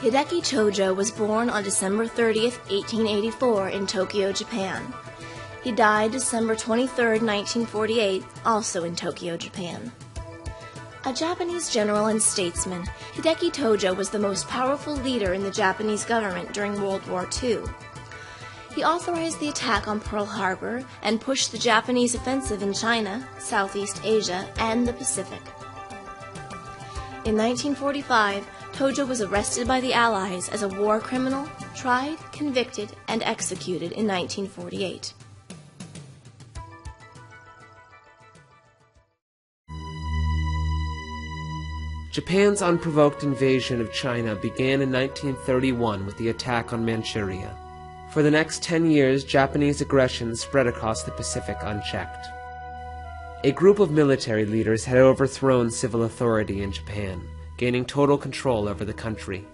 Hideki Tojo was born on December 30, 1884 in Tokyo, Japan. He died December 23, 1948, also in Tokyo, Japan. A Japanese general and statesman, Hideki Tojo was the most powerful leader in the Japanese government during World War II. He authorized the attack on Pearl Harbor and pushed the Japanese offensive in China, Southeast Asia, and the Pacific. In 1945, Tojo was arrested by the Allies as a war criminal, tried, convicted, and executed in 1948. Japan's unprovoked invasion of China began in 1931 with the attack on Manchuria. For the next 10 years, Japanese aggression spread across the Pacific unchecked. A group of military leaders had overthrown civil authority in Japan, gaining total control over the country.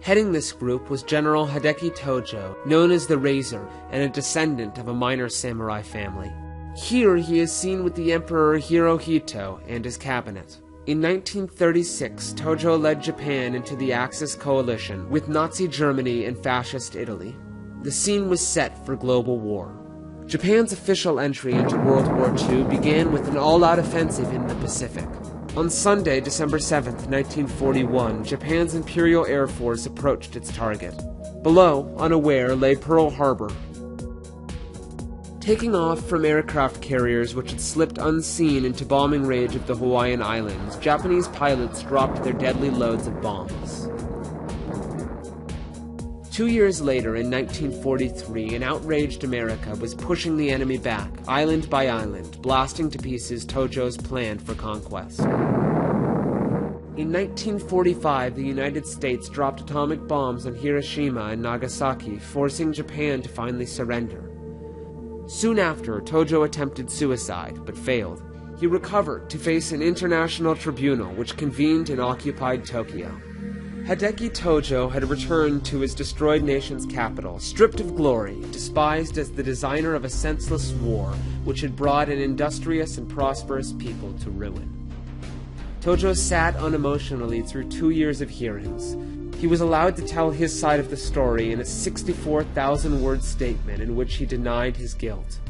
Heading this group was General Hideki Tojo, known as the Razor, and a descendant of a minor samurai family. Here he is seen with the Emperor Hirohito and his cabinet. In 1936, Tojo led Japan into the Axis coalition with Nazi Germany and Fascist Italy. The scene was set for global war. Japan's official entry into World War II began with an all-out offensive in the Pacific. On Sunday, December 7, 1941, Japan's Imperial Air Force approached its target. Below, unaware, lay Pearl Harbor. Taking off from aircraft carriers which had slipped unseen into bombing range of the Hawaiian Islands, Japanese pilots dropped their deadly loads of bombs. 2 years later, in 1943, an outraged America was pushing the enemy back, island by island, blasting to pieces Tojo's plan for conquest. In 1945, the United States dropped atomic bombs on Hiroshima and Nagasaki, forcing Japan to finally surrender. Soon after, Tojo attempted suicide, but failed. He recovered to face an international tribunal which convened in occupied Tokyo. Hideki Tojo had returned to his destroyed nation's capital, stripped of glory, despised as the designer of a senseless war which had brought an industrious and prosperous people to ruin. Tojo sat unemotionally through 2 years of hearings. He was allowed to tell his side of the story in a 64,000-word statement in which he denied his guilt.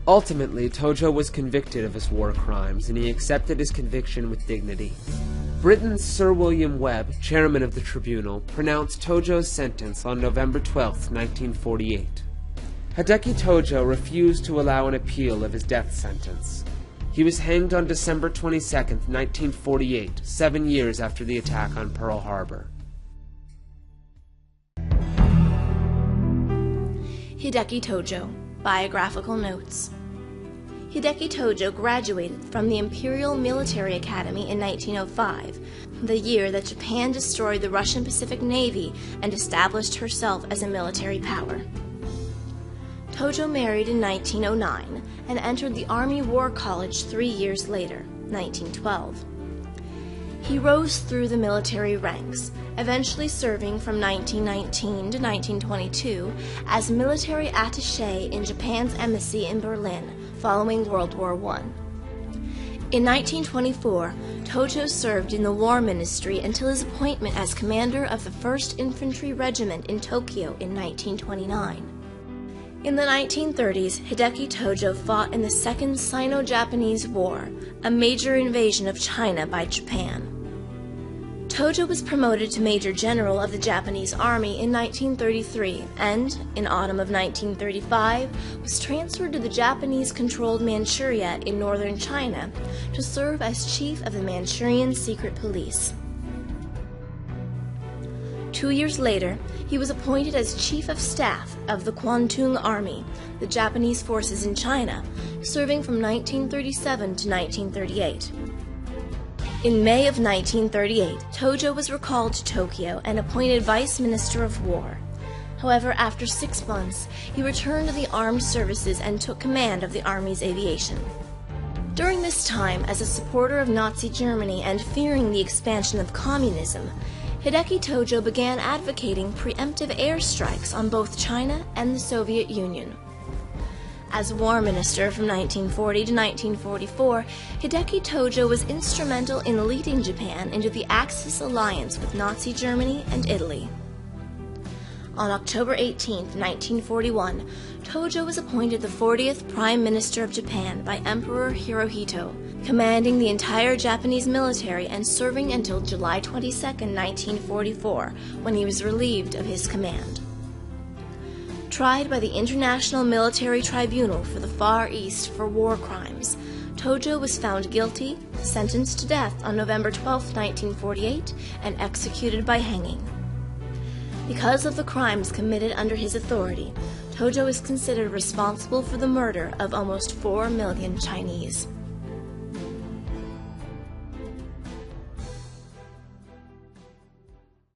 Ultimately, Tojo was convicted of his war crimes, and he accepted his conviction with dignity. Britain's Sir William Webb, chairman of the tribunal, pronounced Tojo's sentence on November 12, 1948. Hideki Tojo refused to allow an appeal of his death sentence. He was hanged on December 22, 1948, 7 years after the attack on Pearl Harbor. Hideki Tojo, Biographical Notes. Hideki Tojo graduated from the Imperial Military Academy in 1905, the year that Japan destroyed the Russian Pacific Navy and established herself as a military power. Tojo married in 1909 and entered the Army War College 3 years later, 1912. He rose through the military ranks, eventually serving from 1919 to 1922 as military attaché in Japan's embassy in Berlin following World War I. In 1924, Tojo served in the War Ministry until his appointment as commander of the 1st Infantry Regiment in Tokyo in 1929. In the 1930s, Hideki Tojo fought in the Second Sino-Japanese War, a major invasion of China by Japan. Tojo was promoted to Major General of the Japanese Army in 1933 and, in autumn of 1935, was transferred to the Japanese-controlled Manchuria in northern China to serve as chief of the Manchurian Secret Police. 2 years later, he was appointed as Chief of Staff of the Kwantung Army, the Japanese forces in China, serving from 1937 to 1938. In May of 1938, Tojo was recalled to Tokyo and appointed Vice Minister of War. However, after 6 months, he returned to the armed services and took command of the Army's aviation. During this time, as a supporter of Nazi Germany and fearing the expansion of communism, Hideki Tojo began advocating preemptive airstrikes on both China and the Soviet Union. As War Minister from 1940 to 1944, Hideki Tojo was instrumental in leading Japan into the Axis alliance with Nazi Germany and Italy. On October 18, 1941, Tojo was appointed the 40th Prime Minister of Japan by Emperor Hirohito, commanding the entire Japanese military and serving until July 22, 1944, when he was relieved of his command. Tried by the International Military Tribunal for the Far East for war crimes, Tojo was found guilty, sentenced to death on November 12, 1948, and executed by hanging. Because of the crimes committed under his authority, Tojo is considered responsible for the murder of almost 4 million Chinese.